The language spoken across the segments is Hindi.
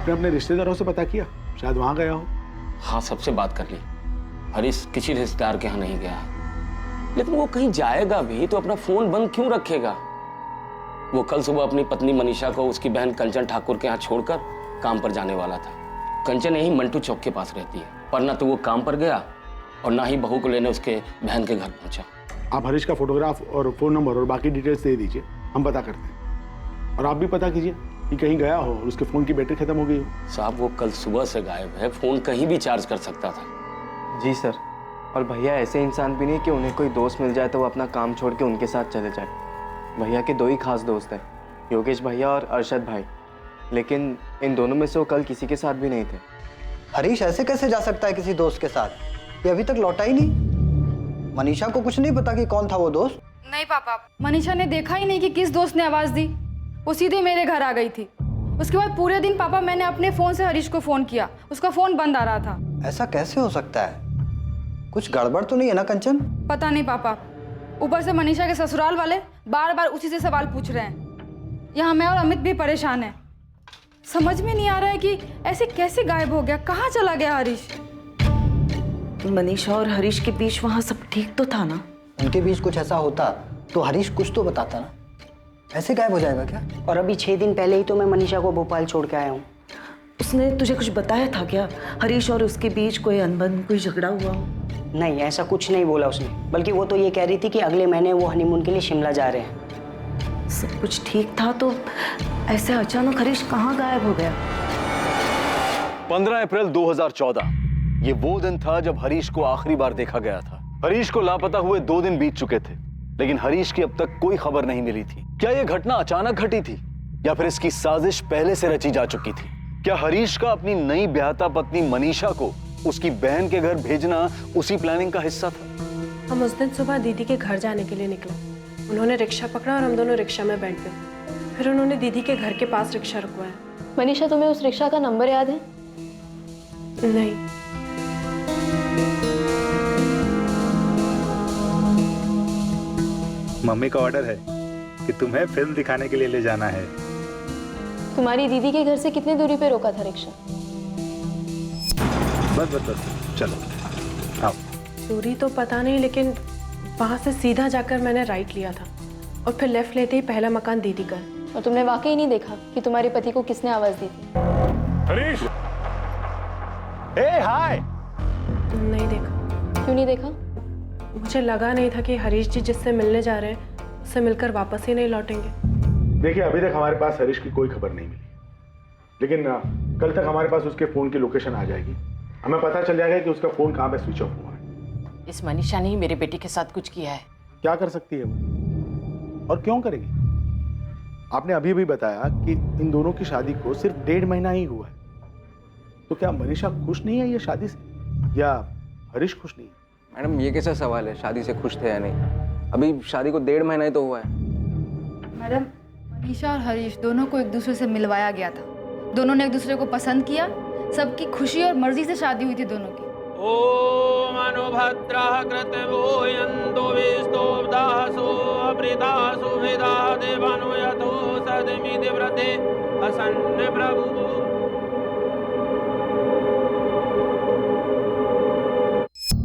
आपने अपने रिश्तेदारों से पता किया? शायद वहां गया हो। हाँ, सबसे बात कर ली। हरीश किसी रिश्तेदार के यहाँ नहीं गया है, लेकिन वो कहीं जाएगा भी तो अपना फोन बंद क्यों रखेगा? वो कल सुबह अपनी पत्नी मनीषा को उसकी बहन कंचन ठाकुर के यहाँ छोड़कर काम पर जाने वाला था। कंचन यही मंटू चौक के पास रहती है, पर ना तो वो काम पर गया और ना ही बहू को लेने उसके बहन के घर पहुंचा। आप हरीश का फोटोग्राफ और फोन नंबर और बाकी डिटेल्स दे दीजिए, हम पता करते हैं। और आप भी पता कीजिए कि कहीं गया हो और उसके फोन की बैटरी खत्म हो गई हो। साहब, वो कल सुबह से गायब है, फोन कहीं भी चार्ज कर सकता था। जी सर। और भैया ऐसे इंसान भी नहीं कि उन्हें कोई दोस्त मिल जाए तो वो अपना काम छोड़ के उनके साथ चले जाए। भैया के 2 ही खास दोस्त हैं, योगेश भैया और अरशद भाई, लेकिन इन दोनों में से वो कल किसी के साथ भी नहीं थे। हरीश ऐसे कैसे जा सकता है किसी दोस्त के साथ? ये अभी तक लौटा ही नहीं। मनीषा को कुछ नहीं पता कि कौन था वो दोस्त? नहीं पापा, मनीषा ने देखा ही नहीं कि किस दोस्त ने आवाज दी। वो सीधे मेरे घर आ गई थी। उसके बाद पूरे दिन पापा मैंने अपने फोन से हरीश को फोन किया, उसका फोन बंद आ रहा था। ऐसा कैसे हो सकता है? कुछ गड़बड़ तो नहीं है ना कंचन? पता नहीं पापा, ऊपर से मनीषा के ससुराल वाले बार बार उसी से सवाल पूछ रहे हैं। यहाँ मैं और अमित भी परेशान हैं। समझ में नहीं आ रहा है कि ऐसे कैसे गायब हो गया, कहाँ चला गया हरीश? मनीषा और हरीश के बीच वहाँ सब ठीक तो था ना? उनके बीच कुछ ऐसा होता तो हरीश कुछ तो बताता ना। ऐसे गायब हो जाएगा क्या? और अभी 6 दिन पहले ही तो मैं मनीषा को भोपाल छोड़ के आया हूँ। उसने तुझे कुछ बताया था क्या? हरीश और उसके बीच कोई अनबन, कोई झगड़ा हुआ हो? नहीं, ऐसा कुछ नहीं बोला उसने, बल्कि वो तो ये कह रही थी कि अगले महीने वो हनीमून के लिए शिमला जा रहे हैं। सब कुछ ठीक था तो ऐसे अचानक हरीश कहाँ गायब हो गया? 15 अप्रैल 2014 ये वो दिन था जब हरीश को आखिरी बार देखा गया था। हरीश को लापता हुए 2 दिन बीत चुके थे, लेकिन हरीश की अब तक कोई खबर नहीं मिली थी। क्या यह घटना अचानक घटी थी या फिर इसकी साजिश पहले से रची जा चुकी थी? क्या हरीश का अपनी नई ब्याहता पत्नी मनीषा को उसकी बहन के घर भेजना उसी प्लानिंग का हिस्सा था? हम उस दिन सुबह दीदी के घर जाने के लिए निकले। उन्होंने रिक्शा पकड़ा और हम दोनों रिक्शा में बैठ गए। फिर उन्होंने दीदी के घर के पास रिक्शा रुकवाया। मनीषा, तुम्हें उस रिक्शा का नंबर याद है? नहीं। मम्मी का ऑर्डर है कि तुम्हें फिल्म दिखाने के लिए ले जाना है। तुम्हारी दीदी के घर से कितनी दूरी पे रोका था रिक्शा? बस चलो आओ। दूरी तो पता नहीं, लेकिन वहां से सीधा जाकर मैंने राइट लिया था और फिर लेफ्ट लेते ही पहला मकान दीदी का। और तुमने वाकई नहीं देखा कि तुम्हारे पति को किसने आवाज दी थी? हरीश, हाय। नहीं देखा। क्यों नहीं देखा? मुझे लगा नहीं था कि हरीश जी जिससे मिलने जा रहे हैं उससे मिलकर वापस ही नहीं लौटेंगे। देखिए, अभी तक हमारे पास हरीश की कोई खबर नहीं मिली, लेकिन कल तक हमारे पास उसके फोन की लोकेशन आ जाएगी। हमें पता चल जाएगा कि उसका फोन कहाँ पे स्विच ऑफ हुआ है। इस मनीषा ने ही मेरे बेटे के साथ कुछ किया है। क्या कर सकती है वो, और क्यों करेगी? आपने अभी भी बताया कि इन दोनों की शादी को सिर्फ 1.5 महीना ही हुआ है। तो क्या मनीषा खुश नहीं है ये शादी से, या हरीश खुश नहीं है? मैडम, ये कैसा सवाल है? शादी से खुश थे या नहीं? अभी शादी को 1.5 महीना ही तो हुआ है। मैडम, मनीषा और हरीश दोनों को एक दूसरे से मिलवाया गया था। दोनों ने एक दूसरे को पसंद किया। सबकी खुशी और मर्जी से शादी हुई थी दोनों की। ओम अनुभद्रः कृतवोयन्तो विस्तोब्धासो अमृतासो वेदा देवानो यथो सदमिति व्रते असन्न प्रभु।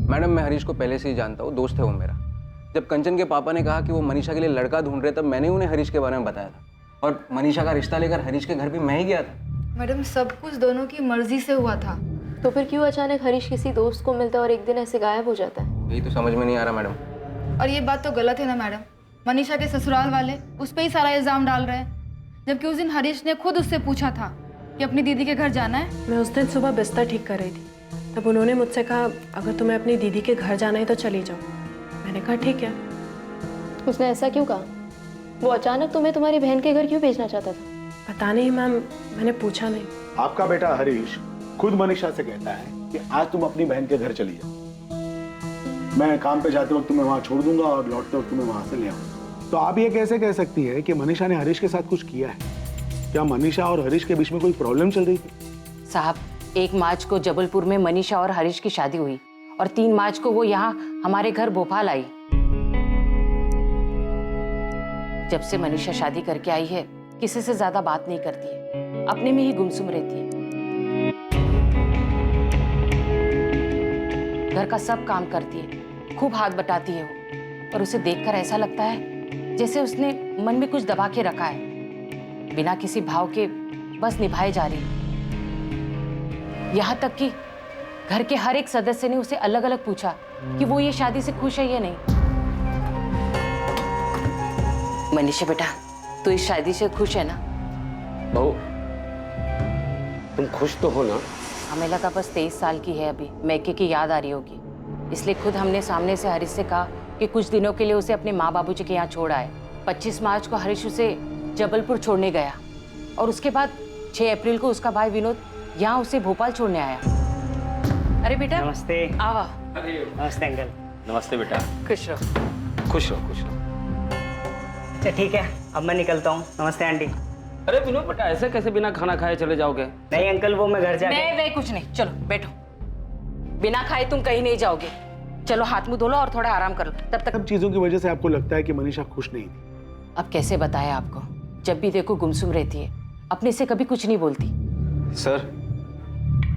मैडम, मैं हरीश को पहले से ही जानता हूँ, दोस्त है वो मेरा। जब कंचन के पापा ने कहा कि वो मनीषा के लिए लड़का ढूंढ रहे, तब मैंने उन्हें हरीश के बारे में बताया था। और मनीषा का रिश्ता लेकर हरीश के घर भी मैं ही गया था। मैडम, सब कुछ दोनों की मर्जी से हुआ था। तो फिर क्यों अचानक हरीश किसी दोस्त को मिलता है और एक दिन ऐसे गायब हो जाता है? यही तो समझ में नहीं आ रहा मैडम। और ये बात तो गलत है ना मैडम। मनीषा के ससुराल वाले उस पर ही सारा इल्जाम डाल रहे हैं, जबकि उस दिन हरीश ने खुद उससे पूछा था कि अपनी दीदी के घर जाना है। मैं उस दिन सुबह बिस्तर ठीक कर रही थी, तब उन्होंने मुझसे कहा अगर तुम्हें अपनी दीदी के घर जाना है तो चली जाओ। मैंने कहा ठीक है। उसने ऐसा क्यों कहा? वो अचानक तुम्हें तुम्हारी बहन के घर क्यों भेजना चाहता था? पता नहीं मैम, मैंने पूछा नहीं। आपका बेटा हरीश खुद मनीषा से कहता है कि आज तुम अपनी बहन के घर चली जाओ, मैं काम पे जाते वक्त तुम्हें वहां छोड़ दूंगा और लौटते वक्त तुम्हें वहां से ले आऊंगा। तो आप ये कैसे कह सकती है कि मनीषा ने हरीश के साथ कुछ किया है? क्या मनीषा और हरीश के बीच में कोई प्रॉब्लम चल रही थी? साहब, 1 मार्च को जबलपुर में मनीषा और हरीश की शादी हुई और 3 मार्च को वो यहाँ हमारे घर भोपाल आई। जब से मनीषा शादी करके आई है, किसी से ज्यादा बात नहीं करती है। अपने में ही गुमसुम रहती है। घर का सब काम करती है, खूब हाथ बटाती है वो, और उसे देखकर ऐसा लगता है जैसे उसने मन में कुछ दबा के रखा है, बिना किसी भाव के बस निभाए जा रही। यहाँ तक कि घर के हर एक सदस्य ने उसे अलग अलग पूछा कि वो ये शादी से खुश है या नहीं। मनीषा बेटा, तू इस शादी से खुश है ना? बहू, तुम खुश तो हो ना? हमें लगा बस 23 साल की है अभी, मैके की याद आ रही होगी, इसलिए खुद हमने सामने से हरीश से कहा कि कुछ दिनों के लिए उसे अपने माँ बाबूजी के यहाँ छोड़ आए। 25 मार्च को हरीश उसे जबलपुर छोड़ने गया और उसके बाद 6 अप्रैल को उसका भाई विनोद यहाँ उसे भोपाल छोड़ने आया। अरे बेटा नमस्ते। आवा। नमस्ते अंकल। नमस्ते बेटा। खुश रहो। खुश रहो, खुश रहो। अच्छा ठीक है, अब मैं निकलता हूँ। नमस्ते आंटी। अरे विनोद बेटा, ऐसे कैसे बिना खाना खाए चले जाओगे? नहीं अंकल, वो मैं घर जाके। नहीं कुछ नहीं, चलो बैठो। बिना खाए तुम कहीं नहीं जाओगे। चलो हाथ मुंह धो लो और थोड़ा आराम कर लो। तब तक सब चीजों की वजह से आपको लगता है कि मनीषा खुश नहीं थी। अब कैसे बताएं आपको, जब भी देखो गुमसुम रहती है, अपने से कभी कुछ नहीं बोलती। सर,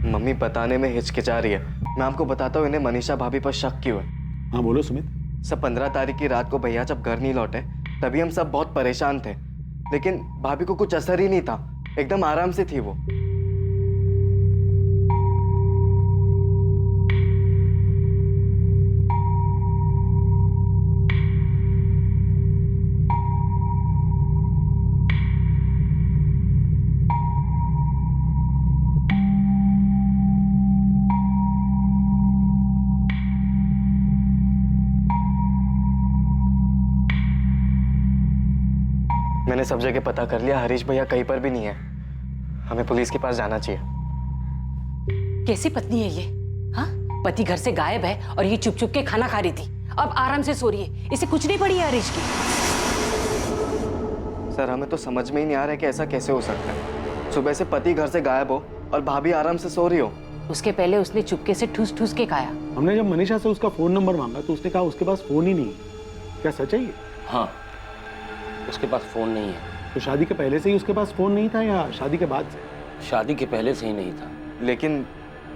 मम्मी बताने में हिचकिचा रही है। मैं आपको बताता हूँ इन्हें मनीषा भाभी पर शक क्यों है। हाँ बोलो सुमित। सब 15 तारीख की रात को भैया जब घर नहीं लौटे तभी हम सब बहुत परेशान थे, लेकिन भाभी को कुछ असर ही नहीं था, एकदम आराम से थी वो। मैंने सब जगह पता कर लिया, हरीश भैया कहीं पर भी नहीं है। हमें पुलिस के पास जाना चाहिए। कैसी पत्नी है ये? हाँ, पति घर से गायब है और ये चुप चुप के खाना खा रही थी, अब आराम से सो रही है। इसे कुछ नहीं पड़ी है हरीश की। सर, हमें तो समझ में ही नहीं आ रहा है कि ऐसा कैसे हो सकता है। सुबह से पति घर से गायब हो और भाभी आराम से सो रही हो। उसके पहले उसने चुपके से ठूस ठूस के खाया। हमने जब मनीषा से उसका फोन नंबर मांगा तो उसने कहा उसके पास फोन ही नहीं है। क्या सच है ये? हाँ, उसके पास फोन नहीं है। तो शादी के पहले से ही उसके पास फोन नहीं था या शादी के बाद से? शादी के पहले से ही नहीं था। लेकिन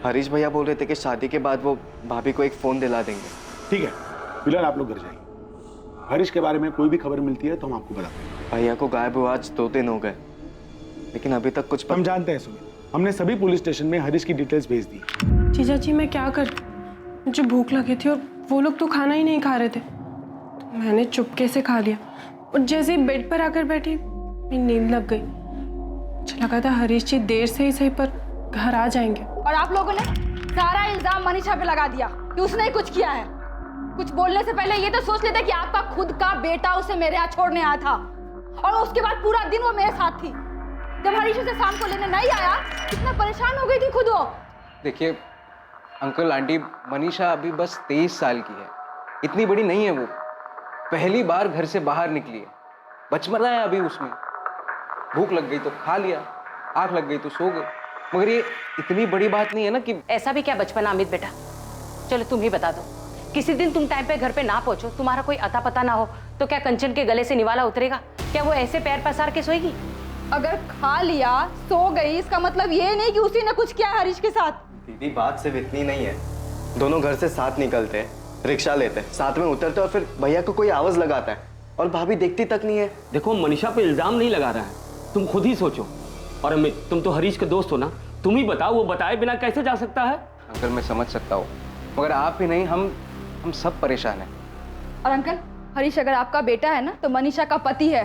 हरीश भैया बोल रहे थे कि शादी के बाद वो भाभी को एक फोन दिला देंगे। ठीक है फिलहाल आप लोग घर जाइए। हरीश के बारे में कोई भी खबर मिलती है तो हम आपको बताते हैं। भैया को गायब हुआ आज 2 दिन हो गए, लेकिन अभी तक कुछ हम जानते हैं सुमित, हमने सभी पुलिस स्टेशन में हरीश की डिटेल्स भेज दी। जीजा जी मैं क्या करती, मुझे भूख लगी थी और वो लोग तो खाना ही नहीं खा रहे थे, तो मैंने चुपके से खा लिया और जैसे ही बेड पर आकर बैठी मेरी नींद लग गई। मुझे लगा था हरीश जी देर से ही सही पर घर आ जाएंगे। और आप लोगों ने सारा इल्जाम मनीषा पे लगा दिया कि उसने ही कुछ किया है। कुछ बोलने से पहले ये तो सोच लेते कि आपका खुद का बेटा उसे मेरे यहाँ छोड़ने आया था और उसके बाद पूरा दिन वो मेरे साथ थी। जब हरीश उसे शाम को लेने नहीं आया कितना परेशान हो गई थी खुद वो। देखिए अंकल आंटी, मनीषा अभी बस 23 साल की है, इतनी बड़ी नहीं है वो। पहली बार घर से बाहर निकली है, बचपना है अभी उसमें। भूख लग गई तो खा लिया, आंख लग गई तो सो गई, मगर ये इतनी बड़ी बात नहीं है ना कि। ऐसा भी क्या बचपन अमित बेटा, चलो तुम ही बता दो। किसी दिन तुम टाइम पे घर पे ना पहुंचो, तुम्हारा कोई अता पता ना हो, तो क्या कंचन के गले से निवाला उतरेगा? क्या वो ऐसे पैर पसार के सोएगी? अगर खा लिया सो गई इसका मतलब ये नहीं कि उसी ने कुछ किया हरीश के साथ। दीदी बात सिर्फ इतनी नहीं है, दोनों घर से साथ निकलते हैं, रिक्शा लेते हैं, साथ में उतरते और फिर भैया को कोई आवाज लगाता है और भाभी देखती तक नहीं है। देखो मनीषा पे इल्जाम नहीं लगा रहा है, तुम खुद ही सोचो। और अमित, तुम तो हरीश के दोस्त हो ना, तुम ही बताओ वो बताए बिना कैसे जा सकता है? अंकल मैं समझ सकता हूँ, मगर आप ही नहीं, हम सब परेशान हैं। और अंकल, हरीश अगर आपका बेटा है ना तो मनीषा का पति है।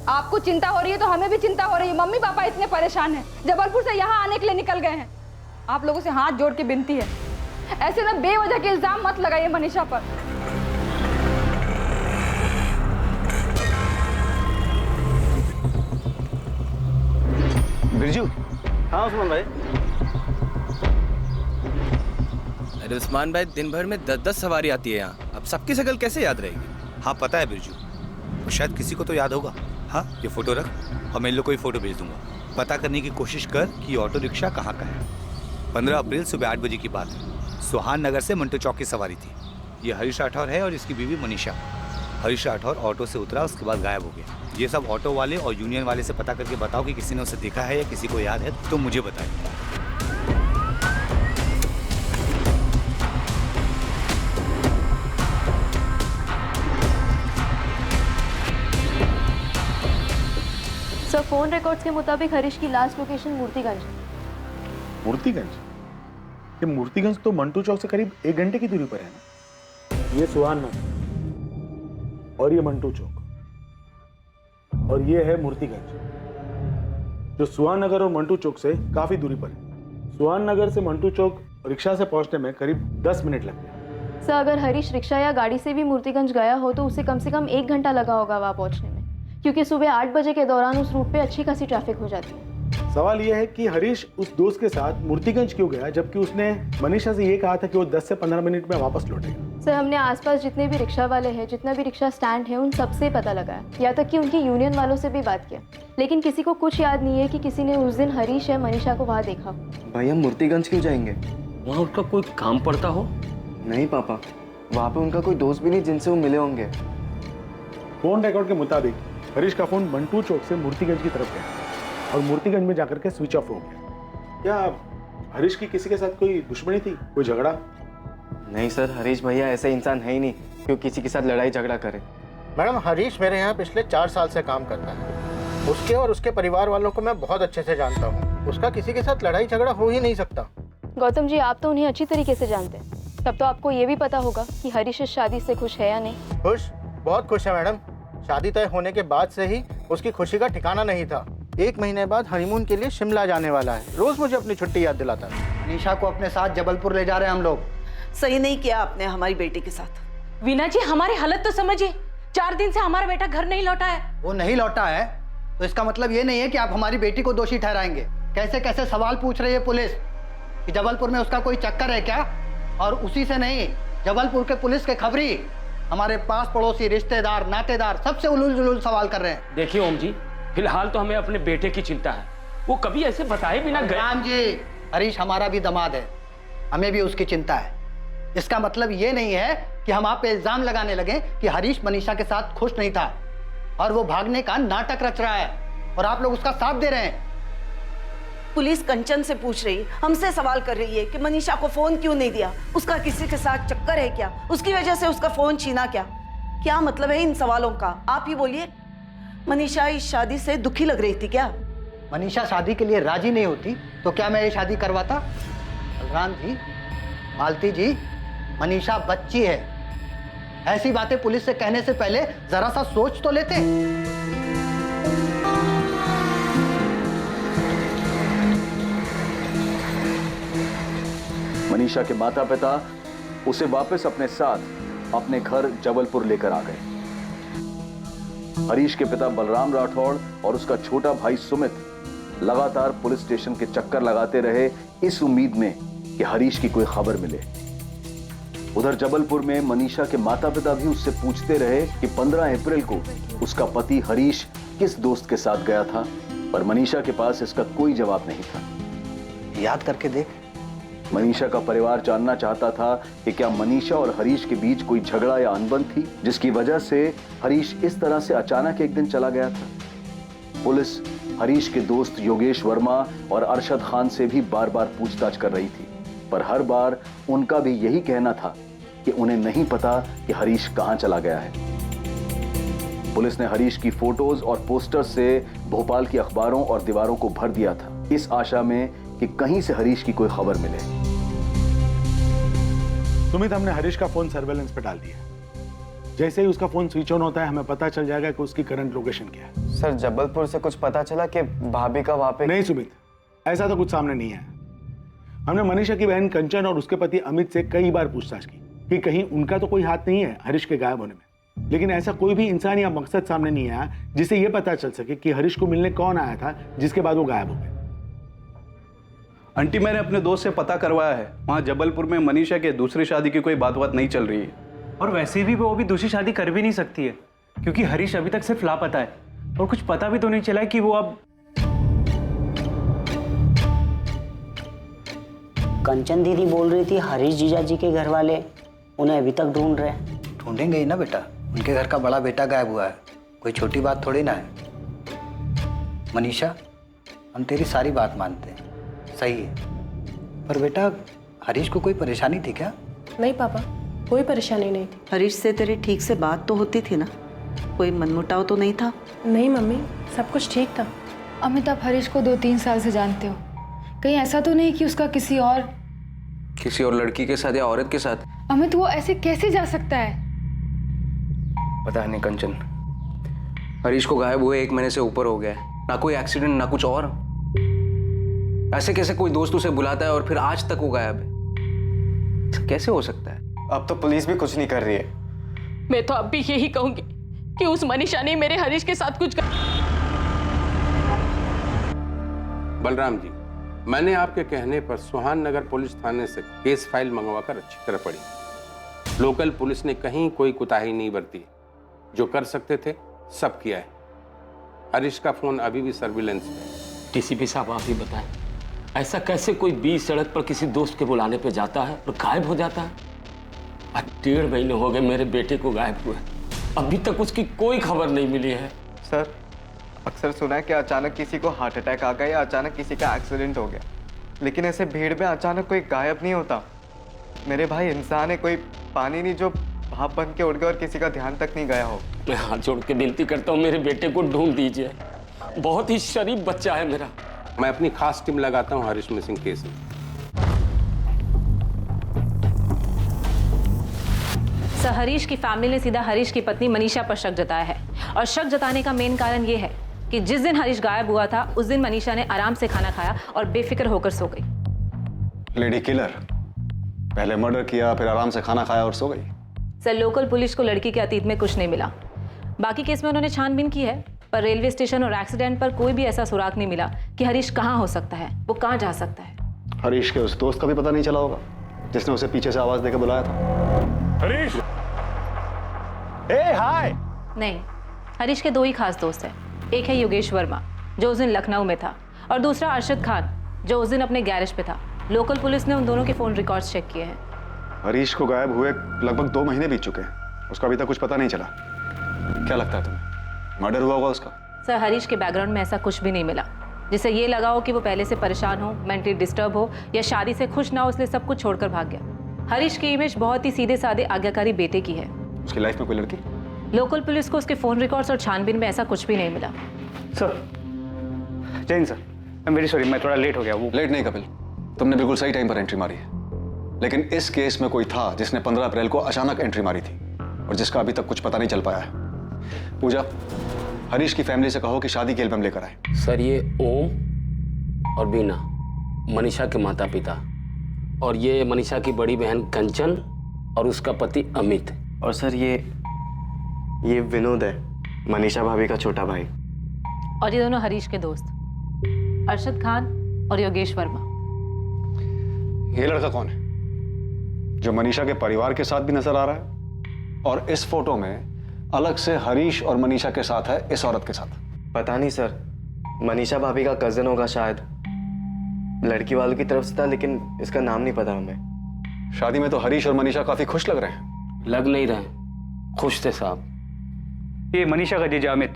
आपको चिंता हो रही है तो हमें भी चिंता हो रही है। मम्मी पापा इतने परेशान हैं, जबलपुर से यहाँ आने के लिए निकल गए हैं। आप लोगों से हाथ जोड़ के विनती है, ऐसे ना बेवजह के इल्जाम मत लगाइए मनीषा पर। बिरजू। हाँ उस्मान भाई। अरे उस्मान भाई, दिन भर में 10-10 सवारी आती है यहाँ, अब सबकी शक्ल कैसे याद रहेगी? हाँ पता है बिरजू, और शायद किसी को तो याद होगा। हाँ ये फोटो रख और मैं इन लोग को ही फोटो भेज दूंगा। पता करने की कोशिश कर कि ऑटो रिक्शा कहाँ का है। 15 अप्रैल सुबह 8 बजे की बात है। सुहान नगर से मंटो चौक की सवारी थी। ये हरीश राठौर है और इसकी बीवी मनीषा। हरीश राठौर ऑटो से उतरा, उसके बाद गायब हो गया। ये सब ऑटो वाले और यूनियन वाले से पता करके बताओ कि किसी ने उसे देखा है या किसी को याद है तो मुझे बताएं। सर, फोन रिकॉर्ड्स के मुताबिक हरीश की लास्ट लोकेशन मूर्तिगंज। मूर्तिगंज? ये मूर्तिगंज तो मंटू चौक से करीब 1 घंटे की दूरी पर है ना। ये सुहान नगर और ये मंटू चौक और ये है मूर्तिगंज, जो सुहान नगर और मंटू चौक से काफी दूरी पर है। सुहान नगर से मंटू चौक रिक्शा से पहुंचने में करीब 10 मिनट लगते हैं। सर, अगर हरीश रिक्शा या गाड़ी से भी मूर्तिगंज गया हो तो उसे कम से कम 1 घंटा लगा होगा वहां पहुंचने में, क्योंकि सुबह 8 बजे के दौरान उस रूट पे अच्छी खासी ट्रैफिक हो जाती है। सवाल यह है कि हरीश उस दोस्त के साथ मूर्तिगंज क्यों गया, जबकि उसने मनीषा से ये कहा था कि वो 10 से 15 मिनट में वापस लौटेगा। सर, हमने आसपास जितने भी रिक्शा वाले हैं, जितना भी रिक्शा स्टैंड है, उन सबसे पता लगाया, यहाँ तक कि उनकी यूनियन वालों से भी बात किया, लेकिन किसी को कुछ याद नहीं है कि किसी ने उस दिन हरीश या मनीषा को वहाँ देखा। भैया मूर्तिगंज क्यों जाएंगे? वहाँ उनका कोई काम पड़ता हो? नहीं पापा, वहाँ पे उनका कोई दोस्त भी नहीं जिनसे वो मिले होंगे। फोन रिकॉर्ड के मुताबिक हरीश का फोन मंटू चौक से मूर्तिगंज की तरफ गया और मूर्तिगंज में जाकर के स्विच ऑफ हो गया। क्या हरीश की किसी के साथ कोई दुश्मनी थी, कोई झगड़ा? नहीं सर, हरीश भैया ऐसे इंसान है ही नहीं क्यों किसी के साथ लड़ाई झगड़ा करे। मैडम, हरीश मेरे यहाँ पिछले 4 साल से काम करता है। उसके और उसके परिवार वालों को मैं बहुत अच्छे से जानता हूँ। उसका किसी के साथ लड़ाई झगड़ा हो ही नहीं सकता। गौतम जी, आप तो उन्हें अच्छी तरीके से जानते हैं, तब तो आपको ये भी पता होगा कि हरीश इस शादी से खुश है या नहीं। खुश? बहुत खुश है मैडम। शादी तय होने के बाद से ही उसकी खुशी का ठिकाना नहीं था। 1 महीने बाद हनीमून के लिए शिमला जाने वाला है। रोज मुझे अपनी छुट्टी याद दिलाता है। निशा को अपने साथ जबलपुर ले जा रहे हैं हम लोग। सही नहीं किया आपने हमारी बेटी के साथ। वीना जी, हमारी हालत तो समझिए। 4 दिन से हमारा बेटा घर नहीं लौटा है। वो नहीं लौटा है तो इसका मतलब ये नहीं है कि आप हमारी बेटी को दोषी ठहराएंगे। कैसे कैसे सवाल पूछ रही है पुलिस कि जबलपुर में उसका कोई चक्कर है क्या? और उसी से नहीं, जबलपुर के पुलिस के खबरी हमारे पास पड़ोसी रिश्तेदार नातेदार सबसे उलूल जुलूल सवाल कर रहे हैं। देखिए ओम जी, फिलहाल तो हमें अपने बेटे की चिंता है। वो कभी ऐसे बताए बिना गए। राम जी, हरीश हमारा भी दामाद है, हमें भी उसकी चिंता है। इसका मतलब ये नहीं है कि हम आप पे इल्जाम लगाने लगे कि हरीश मनीषा के साथ खुश नहीं था और वो भागने का नाटक रच रहा है और आप लोग उसका साथ दे रहे हैं। पुलिस कंचन से पूछ रही, हमसे सवाल कर रही है कि मनीषा को फोन क्यों नहीं दिया, उसका किसी के साथ चक्कर है क्या, उसकी वजह से उसका फोन छीना क्या? क्या मतलब है इन सवालों का? आप ही बोलिए। मनीषा इस शादी से दुखी लग रही थी क्या? मनीषा शादी के लिए राजी नहीं होती तो क्या मैं ये शादी करवाता? बलराम जी, मालती जी, मनीषा बच्ची है। ऐसी बातें पुलिस से कहने से पहले जरा सा सोच तो लेते। मनीषा के माता पिता उसे वापस अपने साथ अपने घर जबलपुर लेकर आ गए। हरीश के पिता बलराम राठौड़ और उसका छोटा भाई सुमित लगातार पुलिस स्टेशन के चक्कर लगाते रहे इस उम्मीद में कि हरीश की कोई खबर मिले। उधर जबलपुर में मनीषा के माता पिता भी उससे पूछते रहे कि 15 अप्रैल को उसका पति हरीश किस दोस्त के साथ गया था, पर मनीषा के पास इसका कोई जवाब नहीं था। याद करके देख। मनीषा का परिवार जानना चाहता था कि क्या मनीषा और हरीश के बीच कोई झगड़ा या अनबन थी जिसकी वजह से हरीश इस तरह से अचानक एक दिन चला गया था। पुलिस हरीश के दोस्त योगेश वर्मा और अरशद खान से भी बार बार पूछताछ कर रही थी, पर हर बार उनका भी यही कहना था कि उन्हें नहीं पता कि हरीश कहां चला गया है। पुलिस ने हरीश की फोटोज और पोस्टर्स से भोपाल की अखबारों और दीवारों को भर दिया था, इस आशा में कि कहीं से हरीश की कोई खबर मिले। सुमित, हमने हरीश का फोन सर्वेलेंस पे डाल दिया। जैसे ही उसका फोन स्विच ऑन होता है हमें पता चल जाएगा कि उसकी करंट लोकेशन क्या है। सर, जबलपुर से कुछ पता चला कि भाभी का वहां पे? नहीं सुमित, ऐसा तो कुछ सामने नहीं है। हमने मनीषा की बहन कंचन और उसके पति अमित से कई बार पूछताछ की कि कहीं उनका तो कोई हाथ नहीं है हरीश के गायब होने में, लेकिन ऐसा कोई भी इंसान या मकसद सामने नहीं आया जिससे यह पता चल सके कि हरीश को मिलने कौन आया था जिसके बाद वो गायब हो गए। आंटी, मैंने अपने दोस्त से पता करवाया है, वहाँ जबलपुर में मनीषा के दूसरी शादी की कोई बात नहीं चल रही है। और वैसे भी वो अभी दूसरी शादी कर भी नहीं सकती है क्योंकि हरीश अभी तक सिर्फ लापता है और कुछ पता भी तो नहीं चला कि वो अब। कंचन दीदी बोल रही थी हरीश जीजा जी के घर वाले उन्हें अभी तक ढूंढ रहे हैं। ढूंढेंगे ही ना बेटा, उनके घर का बड़ा बेटा गायब हुआ है, कोई छोटी बात थोड़ी ना है। मनीषा, हम तेरी सारी बात मानते हैं, सही है, पर बेटा हरीश को कोई परेशानी थी क्या? नहीं पापा, कोई परेशानी नहीं थी। हरीश से तेरी ठीक से बात तो होती थी ना? कोई मनमुटाव तो नहीं था? नहीं मम्मी, सब कुछ ठीक था। अमित, आप हरीश को 2-3 साल से जानते हो, कहीं ऐसा तो नहीं कि उसका किसी और लड़की के साथ या औरत के साथ? अमित, वो ऐसे कैसे जा सकता है? पता नहीं कंचन, हरीश को गायब हुए 1 महीने से ऊपर हो गया है, ना कोई एक्सीडेंट ना कुछ और। ऐसे कैसे कोई दोस्त उसे बुलाता है और फिर आज तक वो गायब है? कैसे हो सकता है? अब तो पुलिस भी कुछ नहीं कर रही है। मैं तो अब भी यही कहूंगी कि उस मनीषा ने मेरे हरीश के साथ कुछ बलराम जी, मैंने आपके कहने पर सुहान नगर पुलिस थाने से केस फाइल मंगवाकर अच्छी तरह पढ़ी। लोकल पुलिस ने कहीं कोई कुताही नहीं बरती, जो कर सकते थे सब किया है। हरीश का फोन अभी भी सर्विलेंस में है। डीसीपी साहब, आप ही बताएं, ऐसा कैसे कोई बीच सड़क पर किसी दोस्त के बुलाने पे जाता है और गायब हो जाता है? आज 1.5 महीने हो गए मेरे बेटे को गायब हुए, अभी तक उसकी कोई खबर नहीं मिली है। सर, अक्सर सुना है कि अचानक किसी को हार्ट अटैक आ गया या अचानक किसी का एक्सीडेंट हो गया, लेकिन ऐसे भीड़ में अचानक कोई गायब नहीं होता। मेरे भाई इंसान है, कोई पानी नहीं जो भाप बन के उड़ गया और किसी का ध्यान तक नहीं गया हो। मैं हाथ जोड़ के विनती करता हूँ, मेरे बेटे को ढूंढ दीजिए, बहुत ही शरीफ बच्चा है मेरा। मैं अपनी खास टीम लगाता हूँ हरीश मिसिंग केस में। सर, हरीश की फैमिली ने सीधा हरीश की पत्नी मनीषा पर शक जताया है, और शक जताने का मेन कारण ये है कि जिस दिन हरीश गायब हुआ था उस दिन मनीषा ने आराम से खाना खाया और बेफिक्र होकर सो गई। लेडी किलर, पहले मर्डर किया, फिर आराम से खाना खाया और सो गई। सर, लोकल पुलिस को लड़की के अतीत में कुछ नहीं मिला। बाकी केस में उन्होंने छानबीन की है, पर रेलवे स्टेशन और एक्सीडेंट पर कोई भी ऐसा सुराग नहीं मिला कि हरीश कहाँ हो सकता है, वो कहाँ जा सकता है। हरीश के उस दोस्त का भी पता नहीं चला होगा जिसने उसे पीछे से आवाज देकर बुलाया था। हरीश! ए हाय! नहीं, हरीश के 2 ही खास दोस्त हैं। एक है योगेश वर्मा, जो उस दिन लखनऊ में था, और दूसरा अरशद खान, जो उस दिन अपने गैरेज पे था। लोकल पुलिस ने उन दोनों के फोन रिकॉर्ड्स चेक किए हैं। हरीश को गायब हुए लगभग 2 महीने बीत चुके हैं, उसका अभी तक कुछ पता नहीं चला। क्या लगता है तुम्हें, मर्डर हुआ होगा उसका? सर, हरीश के बैकग्राउंड में ऐसा कुछ भी नहीं मिला जिससे ये लगा हो कि वो पहले से परेशान हो, मेंटली डिस्टर्ब हो या शादी से खुश ना हो इसलिए सब कुछ छोड़कर भाग गया। हरीश की इमेज बहुत ही सीधे साधे आज्ञाकारी बेटे की है। उसकी लाइफ में कोई लड़की? लोकल पुलिस को उसके फोन रिकॉर्ड्स और छानबीन में ऐसा कुछ भी नहीं मिला। Sir, Jain sir, I am very sorry, मैं थोड़ा लेट हो गया। वो लेट नहीं कपिल, तुमने बिल्कुल सही टाइम पर एंट्री मारी है, लेकिन इस केस में कोई था जिसने 15 अप्रैल को अचानक एंट्री मारी थी और जिसका अभी तक कुछ पता नहीं चल पाया है। पूजा, हरीश की फैमिली से कहो कि शादी की एल्बम लेकर आए। सर, ये ओम और बीना मनीषा के माता पिता, और ये मनीषा की बड़ी बहन कंचन और उसका पति अमित। और सर, ये विनोद है, मनीषा भाभी का छोटा भाई। और ये दोनों हरीश के दोस्त, अरशद खान और योगेश वर्मा। ये लड़का कौन है जो मनीषा के परिवार के साथ भी नजर आ रहा है और इस फोटो में अलग से हरीश और मनीषा के साथ है इस औरत के साथ? पता नहीं सर, मनीषा भाभी का कजिन होगा शायद, लड़की वालों की तरफ से था, लेकिन इसका नाम नहीं पता हमें। शादी में तो हरीश और मनीषा काफी खुश लग रहे हैं। लग नहीं रहे, खुश थे साहब। ये मनीषा का जीजा अमित,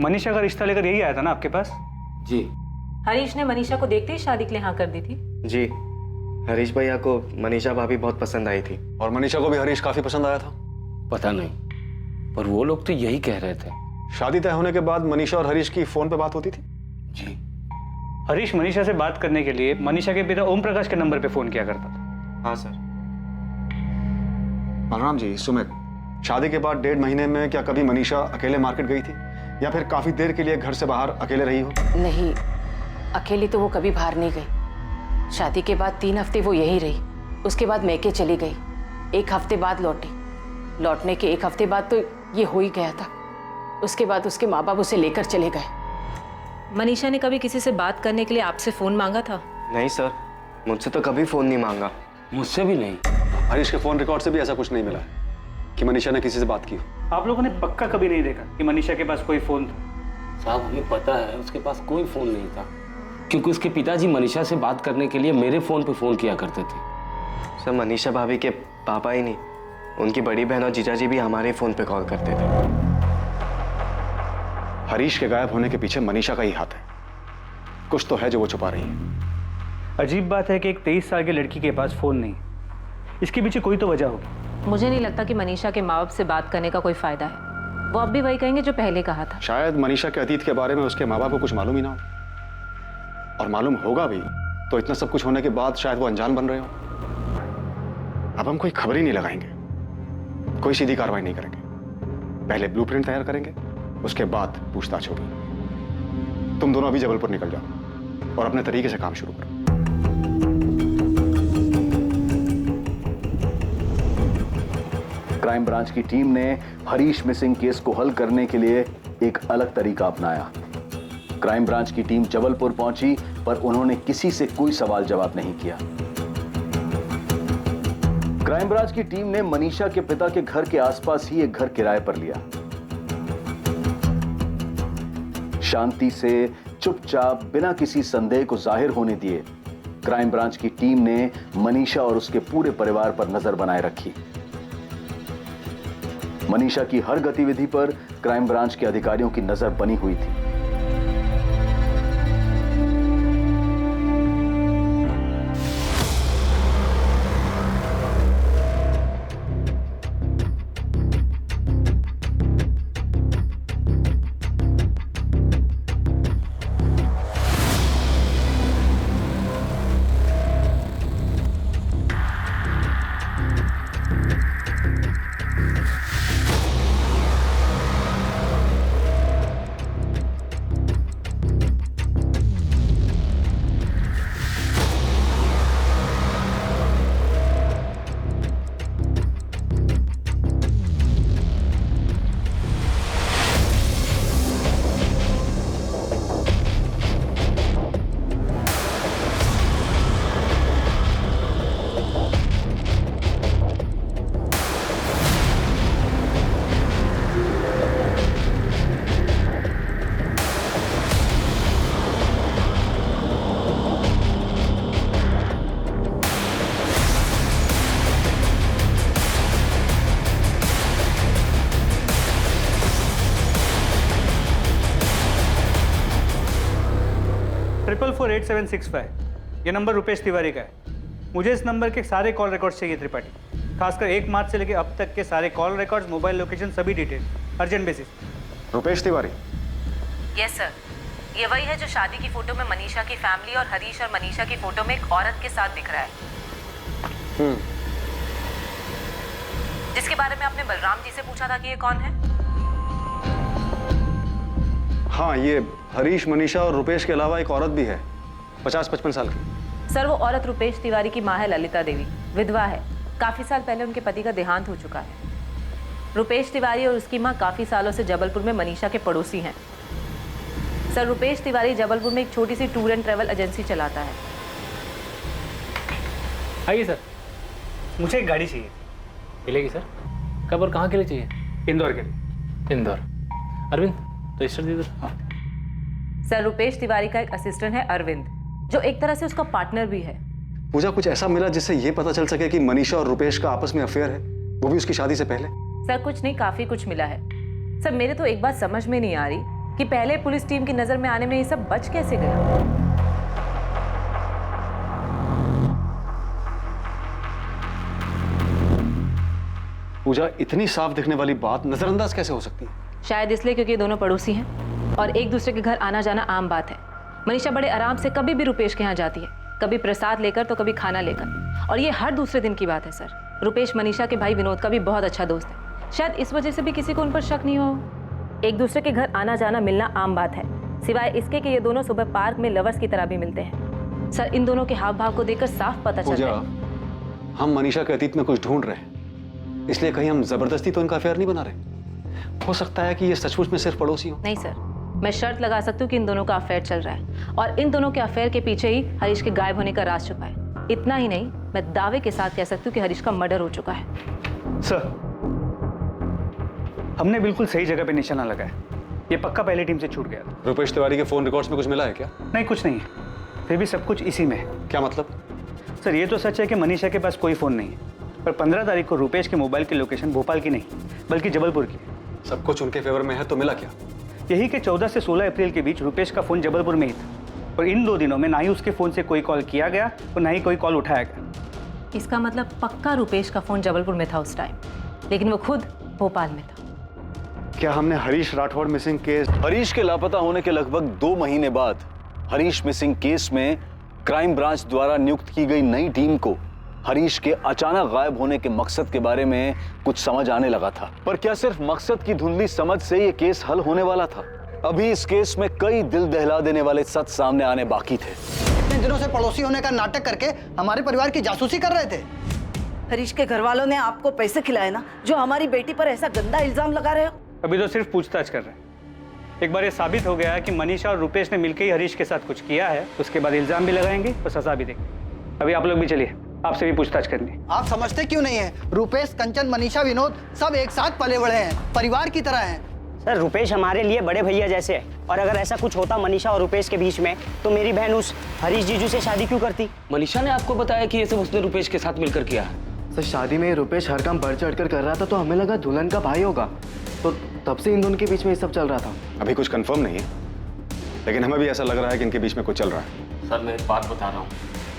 मनीषा का रिश्ता लेकर यही आया था ना आपके पास? जी। हरीश ने मनीषा को देखते ही शादी के लिए हाँ कर दी थी। जी, हरीश भैया को मनीषा भाभी बहुत पसंद आई थी। और मनीषा को भी हरीश काफी पसंद आया था? पता नहीं, पर वो लोग तो यही कह रहे थे। शादी तय होने के बाद मनीषा और हरीश की फोन पे बात होती थी? जी। हरीश मनीषा से बात करने के लिए मनीषा के पिता ओम प्रकाश के नंबर पे फोन किया करता था। हाँ सर। बलराम जी, सुमित, शादी के बाद 1.5 महीने में क्या कभी मनीषा अकेले मार्केट गई थी या फिर काफी देर के लिए घर से बाहर अकेले रही हो? नहीं, अकेली तो वो कभी बाहर नहीं गई। शादी के बाद 3 हफ्ते वो यही रही, उसके बाद मैके चली गई। 1 हफ्ते बाद लौटी, लौटने के 1 हफ्ते बाद तो ये हो ही गया था। उसके बाद उसके माँ बाप उसे लेकर चले गए। मनीषा ने कभी किसी से बात करने के लिए आपसे फोन मांगा था? नहीं सर, मुझसे तो कभी फोन नहीं मांगा। मुझसे भी नहीं। हरीश के फोन रिकॉर्ड से भी ऐसा कुछ नहीं मिला है कि मनीषा ने किसी से बात की हो। आप लोगों ने पक्का कभी नहीं देखा कि मनीषा के पास कोई फोन था? साहब, हमें पता है उसके पास कोई फोन नहीं था, क्योंकि उसके पिताजी मनीषा से बात करने के लिए मेरे फोन पे फोन किया करते थे। सर, मनीषा भाभी के पापा ही नहीं, उनकी बड़ी बहन और जीजा जी भी हमारे फ़ोन पे कॉल करते थे। हरीश के गायब होने के पीछे मनीषा का ही हाथ है। कुछ तो है जो वो छुपा रही है। अजीब बात है कि एक 23 साल की लड़की के पास फ़ोन नहीं, इसके पीछे कोई तो वजह होगी। मुझे नहीं लगता कि मनीषा के माँ बाप से बात करने का कोई फ़ायदा है। वो अब भी वही कहेंगे जो पहले कहा था। शायद मनीषा के अतीत के बारे में उसके माँ बाप को कुछ मालूम ही ना हो, और मालूम होगा भी तो इतना सब कुछ होने के बाद शायद वो अनजान बन रहे हो। अब हम कोई खबर ही नहीं लगाएंगे, कोई सीधी कार्रवाई नहीं करेंगे। पहले ब्लूप्रिंट तैयार करेंगे, उसके बाद पूछताछ होगी। तुम दोनों अभी जबलपुर निकल जाओ और अपने तरीके से काम शुरू करो। क्राइम ब्रांच की टीम ने हरीश मिसिंग केस को हल करने के लिए एक अलग तरीका अपनाया। क्राइम ब्रांच की टीम जबलपुर पहुंची, पर उन्होंने किसी से कोई सवाल जवाब नहीं किया। क्राइम ब्रांच की टीम ने मनीषा के पिता के घर के आसपास ही एक घर किराए पर लिया। शांति से, चुपचाप, बिना किसी संदेह को जाहिर होने दिए, क्राइम ब्रांच की टीम ने मनीषा और उसके पूरे परिवार पर नजर बनाए रखी। मनीषा की हर गतिविधि पर क्राइम ब्रांच के अधिकारियों की नजर बनी हुई थी। ट्रिपल 48765 ये नंबर रुपेश तिवारी का है। मुझे इस नंबर के सारे कॉल रिकॉर्ड्स चाहिए त्रिपाठी, खासकर 1 मार्च से लेकर अब तक के सारे कॉल रिकॉर्ड्स, मोबाइल लोकेशन, सभी detail, urgent basis. Rupesh Tiwari? Yes sir, ये वही है जो शादी की फोटो में मनीषा की फैमिली और हरीश और मनीषा की फोटो में एक औरत के साथ दिख रहा है। जिसके बारे में आपने बलराम जी से पूछा था कि ये कौन है? हाँ, ये हरीश, मनीषा और रुपेश के अलावा एक औरत भी है, 50-55 साल की। सर, वो औरत रुपेश तिवारी की माँ है ललिता देवी, विधवा है। काफी साल पहले उनके पति का देहांत हो चुका है। रुपेश तिवारी और उसकी माँ काफी सालों से जबलपुर में मनीषा के पड़ोसी हैं। सर, रुपेश तिवारी जबलपुर में एक छोटी सी टूर एंड ट्रैवल एजेंसी चलाता है। आइए सर, मुझे एक गाड़ी चाहिए। मिलेगी सर। कब और कहाँ के लिए चाहिए? इंदौर के लिए। इंदौर। अरविंद, रजिस्टर दे दो। सर, रुपेश तिवारी का एक असिस्टेंट है अरविंद, जो एक तरह से उसका पार्टनर भी है। पूजा, कुछ ऐसा मिला जिससे ये पता चल सके कि मनीषा और रुपेश का आपस में अफेयर है, वो भी उसकी शादी से पहले? सर, कुछ नहीं, काफी कुछ मिला है। सर, मेरे तो एक बात समझ में नहीं आ रही कि पहले पुलिस टीम की नजर में आने में ये सब बच कैसे गया। पूजा, इतनी साफ दिखने वाली बात नजरअंदाज कैसे हो सकती है? शायद इसलिए क्योंकि ये दोनों पड़ोसी हैं और एक दूसरे के घर आना जाना आम बात है। मनीषा बड़े आराम से कभी भी रुपेश के यहाँ जाती है, कभी प्रसाद लेकर तो कभी खाना लेकर, और ये हर दूसरे दिन की बात है। सर, रुपेश मनीषा के भाई विनोद का भी बहुत अच्छा दोस्त है। शायद इस वजह से भी किसी को उन पर शक नहीं हो। एक दूसरे के घर आना जाना मिलना आम बात है, सिवाय इसके कि ये दोनों सुबह पार्क में लवर्स की तरह भी मिलते हैं। सर, इन दोनों के हाव भाव को देखकर साफ पता चलता है। हम मनीषा के अतीत में कुछ ढूंढ रहे हैं, इसलिए कहीं हम जबरदस्ती तो इनका अफेयर नहीं बना रहे। हो सकता है कि ये सचमुच में सिर्फ पड़ोसी हो। नहीं सर, मैं शर्त लगा सकती हूँ कि इन दोनों का अफेयर चल रहा है, और इन दोनों के अफेयर के पीछे ही हरीश के गायब होने का राज छुपा है। इतना ही नहीं, मैं दावे के साथ कह सकती हूँ कि हरीश का मर्डर हो चुका है। सर, हमने बिल्कुल सही जगह पे निशाना लगाया। ये पक्का पहले टीम से छूट गया था। रुपेश तिवारी के फोन रिकॉर्ड्स में कुछ मिला है क्या? नहीं, कुछ नहीं है, फिर भी सब कुछ इसी में है। क्या मतलब? सर, ये तो सच है कि मनीषा के पास कोई फोन नहीं है, पर 15 तारीख को रुपेश के मोबाइल की लोकेशन भोपाल की नहीं बल्कि जबलपुर की है। सब कुछ उनके फेवर में है तो मिला क्या? यही कि 14 से 16 अप्रैल के बीच रुपेश का फ़ोन जबलपुर में ही था और इन 2 दिनों में ना ही उसके फ़ोन से कोई कॉल किया गया और ना ही कोई कॉल उठाया गया। इसका मतलब पक्का रुपेश का फ़ोन जबलपुर में था उस टाइम, लेकिन वो खुद भोपाल में था। क्या हमने हरीश राठौड़ मिसिंग केस, हरीश के लापता होने के लगभग 2 महीने बाद हरीश मिसिंग केस में क्राइम ब्रांच द्वारा नियुक्त की गई नई टीम को हरीश के अचानक गायब होने के मकसद के बारे में कुछ समझ आने लगा था? पर क्या सिर्फ मकसद की धुंधली समझ से ये केस हल होने वाला था? अभी इस केस में कई दिल दहला देने वाले सच सामने आने बाकी थे। इतने दिनों से पड़ोसी होने का नाटक करके हमारे परिवार की जासूसी कर रहे थे। हरीश के घर वालों ने आपको पैसे खिलाए ना, जो हमारी बेटी पर ऐसा गंदा इल्जाम लगा रहे हो? अभी तो सिर्फ पूछताछ कर रहे हैं। एक बार ये साबित हो गया कि मनीषा और रुपेश ने मिलकर ही हरीश के साथ कुछ किया है, उसके बाद इल्जाम भी लगाएंगे और सजा भी देंगे। अभी आप लोग भी चलिए, आपसे भी पूछताछ करनी है। आप समझते क्यों नहीं है? रुपेश, कंचन, मनीषा, विनोद सब एक साथ पले बड़े हैं, परिवार की तरह हैं। सर, रुपेश हमारे लिए बड़े भैया जैसे है, और अगर ऐसा कुछ होता मनीषा और रुपेश के बीच में तो मेरी बहन उस हरीश जीजू से शादी क्यों करती? मनीषा ने आपको बताया कि ये सब उसने रुपेश के साथ मिलकर किया है? सर, शादी में रुपेश हर काम बढ़ चढ़ कर रहा था तो हमें लगा दुल्हन का भाई होगा, तो तब से इन दोनों के बीच में ये सब चल रहा था। अभी कुछ कंफर्म नहीं है, लेकिन हमें भी ऐसा लग रहा है कि इनके बीच में कुछ चल रहा है। सर, मैं एक बात बता रहा हूँ,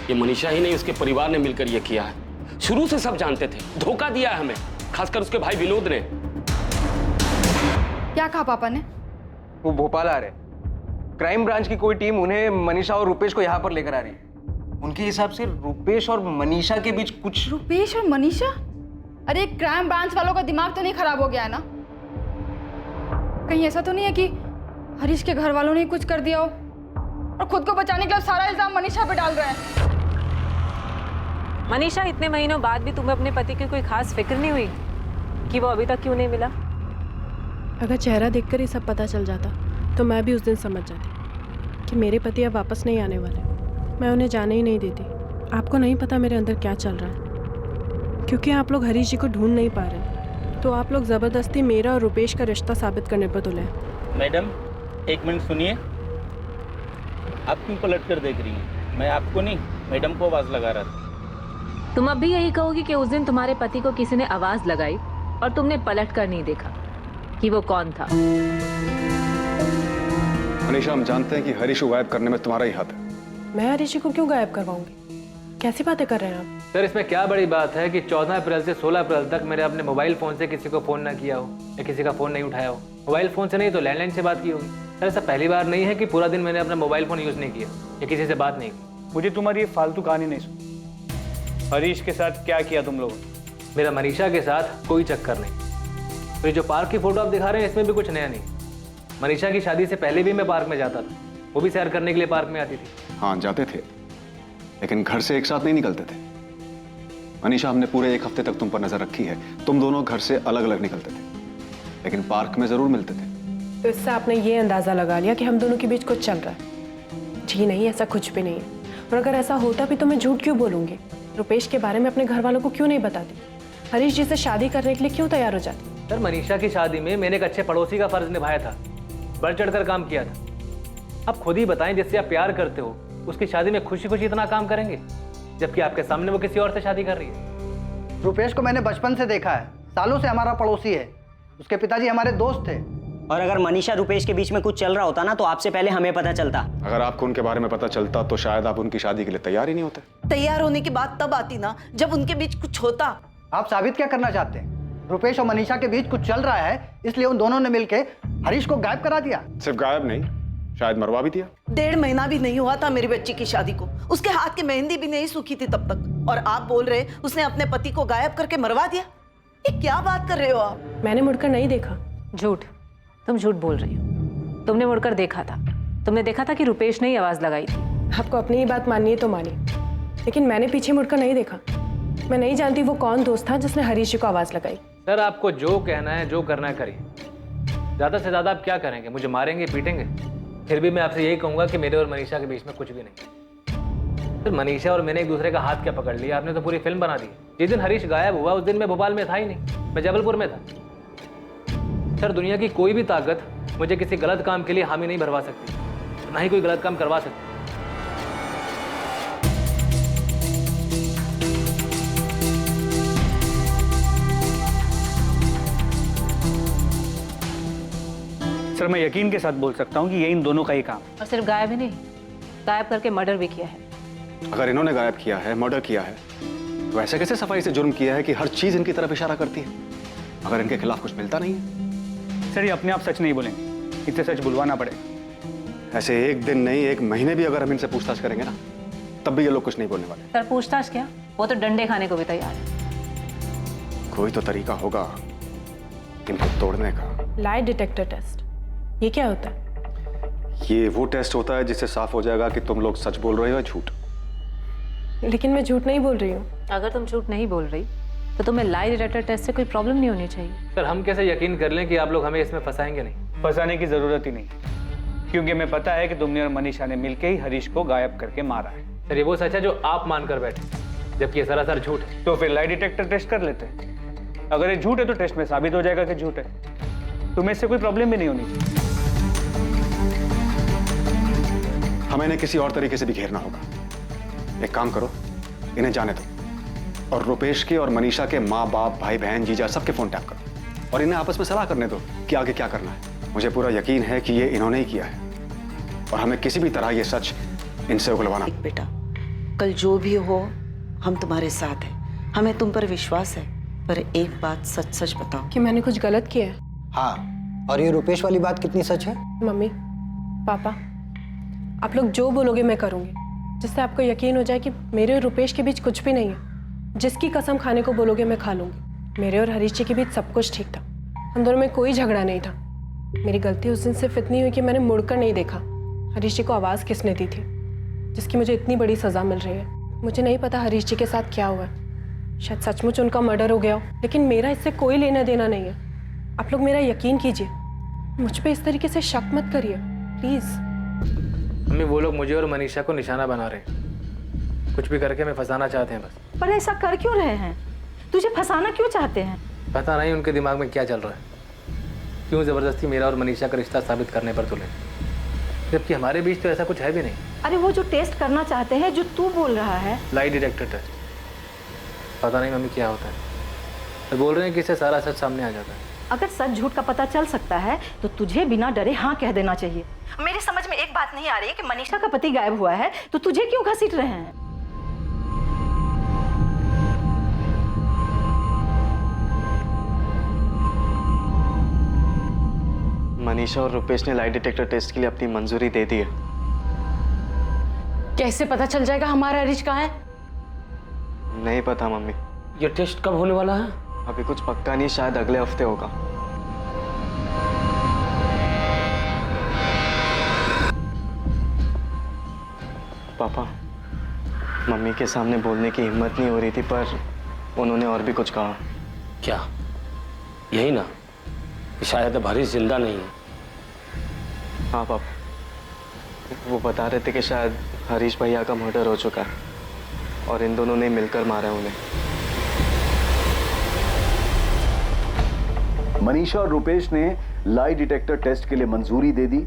ये मनीषा ही नहीं उसके परिवार ने मिलकर ये किया है। शुरू से सब जानते थे, धोखा दिया है हमें, खासकर उसके भाई विनोद ने। क्या कहा पापा ने? वो भोपाल आ रहे, क्राइम ब्रांच की कोई टीम उन्हें मनीषा और रुपेश को यहाँ पर लेकर आ रही है। उनके हिसाब से रुपेश और मनीषा के बीच कुछ। रुपेश और मनीषा? अरे क्राइम ब्रांच वालों का दिमाग तो नहीं खराब हो गया है ना? कहीं ऐसा तो नहीं है कि हरीश के घर वालों ने कुछ कर दिया हो और खुद को बचाने के लिए सारा इल्जाम मनीषा पे डाल रहे हैं? मनीषा, इतने महीनों बाद भी तुम्हें अपने पति की कोई खास फिक्र नहीं हुई कि वो अभी तक क्यों नहीं मिला? अगर चेहरा देखकर ही सब पता चल जाता तो मैं भी उस दिन समझ जाती कि मेरे पति अब वापस नहीं आने वाले। मैं उन्हें जाने ही नहीं देती। आपको नहीं पता मेरे अंदर क्या चल रहा है, क्योंकि आप लोग हरीश जी को ढूंढ नहीं पा रहे, तो आप लोग ज़बरदस्ती मेरा और रुपेश का रिश्ता साबित करने पर तुले। मैडम, 1 मिनट सुनिए। आप क्यों पलट कर देख रही हैं? मैं आपको नहीं, मैडम को आवाज़ लगा रहा था। तुम अब भी यही कहोगी कि उस दिन तुम्हारे पति को किसी ने आवाज़ लगाई और तुमने पलट कर नहीं देखा कि वो कौन था? मनीषा, हम जानते हैं कि हरीश को गायब करने में तुम्हारा ही हाथ है। मैं हरीश जी को क्यों गायब करवाऊंगी? कैसी बातें कर रहे हैं आप? सर, इसमें क्या बड़ी बात है कि 14 अप्रैल से 16 अप्रैल तक मैंने अपने मोबाइल फ़ोन से किसी को फ़ोन ना किया हो या किसी का फ़ोन नहीं उठाया हो। मोबाइल फ़ोन से नहीं तो लैंडलाइन से बात की होगी। सर, ऐसा पहली बार नहीं है कि पूरा दिन मैंने अपना मोबाइल फ़ोन यूज़ नहीं किया या किसी से बात नहीं की। मुझे तुम्हारी ये फालतू कहानी नहीं सुनी। हरीश के साथ क्या किया तुम लोगों ने? मेरा मनीषा के साथ कोई चक्कर नहीं। तो ये जो पार्क की फ़ोटो आप दिखा रहे हैं, इसमें भी कुछ नया नहीं। मनीषा की शादी से पहले भी मैं पार्क में जाता था, वो भी सैर करने के लिए पार्क में आती थी। हाँ, जाते थे, लेकिन घर से एक साथ नहीं निकलते थे। मनीषा, हमने पूरे 1 हफ्ते तक तुम पर नजर रखी है। तुम दोनों घर से अलग अलग निकलते थे, लेकिन पार्क में जरूर मिलते थे। तो इससे आपने ये अंदाज़ा लगा लिया कि हम दोनों के बीच कुछ चल रहा है? जी नहीं, ऐसा कुछ भी नहीं है। और अगर ऐसा होता भी तो मैं झूठ क्यों बोलूँगी? रुपेश के बारे में अपने घर वालों को क्यों नहीं बताती? हरीश जी से शादी करने के लिए क्यों तैयार हो जाती? सर, मनीषा की शादी में मैंने एक अच्छे पड़ोसी का फर्ज निभाया था, बढ़ चढ़कर काम किया था। आप खुद ही बताएं, जिससे आप प्यार करते हो उसकी शादी में खुशी खुशी इतना काम करेंगे, जबकि आपके सामने वो किसी और से शादी कर रही है। रुपेश को मैंने बचपन से देखा है, सालों से हमारा पड़ोसी है। उसके पिताजी हमारे दोस्त थे। और अगर मनीषा रुपेश के बीच में कुछ चल रहा होता ना तो आपसे पहले हमें पता चलता। अगर आपको उनके बारे में पता चलता तो शायद आप उनकी शादी के लिए तैयार ही नहीं होते। तैयार होने की बात तब आती ना जब उनके बीच कुछ होता। आप साबित क्या करना चाहते हैं? रुपेश और मनीषा के बीच कुछ चल रहा है, इसलिए उन दोनों ने मिलकर हरीश को गायब करा दिया। सिर्फ गायब नहीं, शायद मरवा भी दिया। 1.5 महीना भी नहीं हुआ था मेरी बच्ची की शादी को, उसके हाथ की मेहंदी भी नहीं सूखी थी तब तक, और आप बोल रहे उसने अपने पति को गायब करके मरवा दिया? ये क्या बात कर रहे हो आप? मैंने मुड़कर नहीं देखा। झूठ, तुम झूठ बोल रही हो। तुमने मुड़कर देखा था, तुमने देखा था कि रुपेश ने ही आवाज़ लगाई थी। आपको अपनी ही बात माननी है तो मानिए, लेकिन मैंने पीछे मुड़कर नहीं देखा। मैं नहीं जानती वो कौन दोस्त था जिसने हरीश जी को आवाज़ लगाई। सर, आपको जो कहना है, जो करना है करिए। ज़्यादा से ज़्यादा आप क्या करेंगे? मुझे मारेंगे, पीटेंगे? फिर भी मैं आपसे यही कहूँगा कि मेरे और मनीषा के बीच में कुछ भी नहीं। सर, मनीषा और मैंने एक दूसरे का हाथ क्या पकड़ लिया? आपने तो पूरी फिल्म बना दी। जिस दिन हरीश गायब हुआ उस दिन मैं भोपाल में था ही नहीं, मैं जबलपुर में था। सर, दुनिया की कोई भी ताकत मुझे किसी गलत काम के लिए हामी नहीं भरवा सकती, ना ही कोई गलत काम करवा सकती। पर मैं यकीन के साथ बोल सकता हूँ कि ये इन दोनों का ही काम है। और सिर्फ गायब ही नहीं, गायब करके मर्डर भी किया है। अगर इन्होंने गायब किया है, मर्डर किया है, तो ऐसे कैसे सफाई से जुर्म किया है कि हर चीज इनकी तरफ इशारा करती है, अगर इनके खिलाफ कुछ मिलता नहीं है? सर ये अपने आप सच नहीं बोलेंगे, इसे सच बुलवाना पड़ेगा। ऐसे एक दिन नहीं, एक महीने भी अगर हम इनसे पूछताछ करेंगे ना, तब भी ये लोग कुछ नहीं बोलने वाले। सर पूछताछ क्या, वो तो डंडे खाने को भी तैयार है। कोई तो तरीका होगा इनको तोड़ने का। लाई डिटेक्टर टेस्ट, ये क्या होता है? ये वो टेस्ट होता है जिससे साफ हो जाएगा कि तुम लोग सच बोल रहे हो या झूठ। लेकिन मैं झूठ नहीं बोल रही हूँ। अगर तुम झूठ नहीं बोल रही तो तुम्हें लाई डिटेक्टर टेस्ट से कोई प्रॉब्लम नहीं होनी चाहिए। सर हम कैसे यकीन कर लें कि आप लोग हमें इसमें फंसाएंगे नहीं? फंसाने की जरूरत ही नहीं, क्योंकि हमें पता है कि तुमने और मनीषा ने मिलकर ही हरीश को गायब करके मारा है। सर ये वो सच है जो आप मानकर बैठे, जबकि ये सरासर झूठ है। तो फिर लाई डिटेक्टर टेस्ट कर लेते हैं। अगर ये झूठ है तो टेस्ट में साबित हो जाएगा कि झूठ है, तुम्हें इससे कोई प्रॉब्लम भी नहीं होनी चाहिए। हमें इन्हें किसी और तरीके से भी घेरना होगा। एक काम करो, इन्हें जाने दो और रुपेश के और मनीषा के माँ बाप, भाई बहन, जीजा सबके फोन टैप करो और इन्हें आपस में सलाह करने दो कि आगे क्या करना है। मुझे पूरा यकीन है कि ये इन्होंने ही किया है और हमें किसी भी तरह ये सच इनसे उगलवाना। बेटा, कल जो भी हो हम तुम्हारे साथ हैं, हमें तुम पर विश्वास है, पर एक बात सच सच बताओ कि मैंने कुछ गलत किया है। हाँ, और ये रुपेश वाली बात कितनी सच है? मम्मी पापा, आप लोग जो बोलोगे मैं करूँगी, जिससे आपको यकीन हो जाए कि मेरे और रुपेश के बीच कुछ भी नहीं है। जिसकी कसम खाने को बोलोगे मैं खा लूँगी। मेरे और हरीश जी के बीच सब कुछ ठीक था, हम दोनों में कोई झगड़ा नहीं था। मेरी गलती उस दिन सिर्फ इतनी हुई कि मैंने मुड़कर नहीं देखा हरीश जी को आवाज़ किसने दी थी, जिसकी मुझे इतनी बड़ी सज़ा मिल रही है। मुझे नहीं पता हरीश जी के साथ क्या हुआ है, शायद सचमुच उनका मर्डर हो गया हो, लेकिन मेरा इससे कोई लेना देना नहीं है। आप लोग मेरा यकीन कीजिए, मुझ पे इस तरीके से शक मत करिए प्लीज़। मम्मी वो लोग मुझे और मनीषा को निशाना बना रहे हैं, कुछ भी करके हमें फंसाना चाहते हैं बस। पर ऐसा कर क्यों रहे हैं? तुझे फंसाना क्यों चाहते हैं? पता नहीं उनके दिमाग में क्या चल रहा है, क्यों जबरदस्ती मेरा और मनीषा का रिश्ता साबित करने पर तुले, जबकि हमारे बीच तो ऐसा कुछ है भी नहीं। अरे वो जो टेस्ट करना चाहते हैं, जो तू बोल रहा है, लाई डिटेक्टर टेस्ट, पता नहीं मम्मी क्या होता है, तो बोल रहे हैं कि इससे सारा सच सामने आ जाता है। अगर सच झूठ का पता चल सकता है तो तुझे बिना डरे हाँ कह देना चाहिए। मेरी समझ में एक बात नहीं आ रही है कि मनीषा का पति गायब हुआ है तो तुझे क्यों घसीट रहे हैं? मनीषा और रुपेश ने लाई डिटेक्टर टेस्ट के लिए अपनी मंजूरी दे दी है। कैसे पता चल जाएगा हमारा हरीश कहाँ है? नहीं पता मम्मी। ये टेस्ट कब होने वाला है? अभी कुछ पक्का नहीं, शायद अगले हफ्ते होगा। पापा, मम्मी के सामने बोलने की हिम्मत नहीं हो रही थी, पर उन्होंने और भी कुछ कहा। क्या? यही ना कि शायद अब हरीश जिंदा नहीं है। हाँ पापा, वो बता रहे थे कि शायद हरीश भैया का मर्डर हो चुका है और इन दोनों ने मिलकर मारा उन्हें। मनीषा और रुपेश ने लाई डिटेक्टर टेस्ट के लिए मंजूरी दे दी।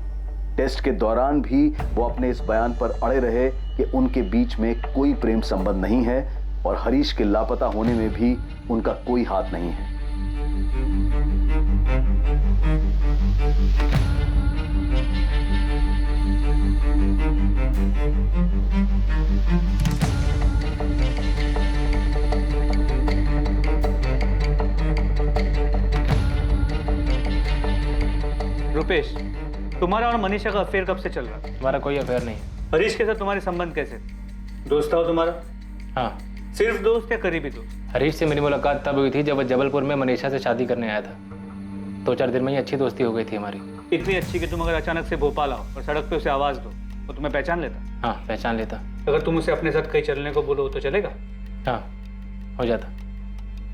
टेस्ट के दौरान भी वो अपने इस बयान पर अड़े रहे कि उनके बीच में कोई प्रेम संबंध नहीं है और हरीश के लापता होने में भी उनका कोई हाथ नहीं है। रुपेश, तुम्हारा और मनीषा का अफेयर कब से चल रहा है? हमारा कोई अफेयर नहीं। हरीश के साथ तुम्हारे संबंध कैसे? दोस्त था वो तुम्हारा? हाँ। सिर्फ दोस्त या करीबी दोस्त? हरीश से मेरी मुलाकात तब हुई थी जब वो जबलपुर में मनीषा से शादी करने आया था। 2-4 दिन में ही अच्छी दोस्ती हो गई थी हमारी। इतनी अच्छी कि तुम अगर अचानक से भोपाल आओ और सड़क पे उसे आवाज दो, वो तुम्हें पहचान लेता? हाँ, पहचान लेता। अगर तुम उसे अपने साथ कहीं चलने को बोलो तो चलेगा? हाँ, हो जाता।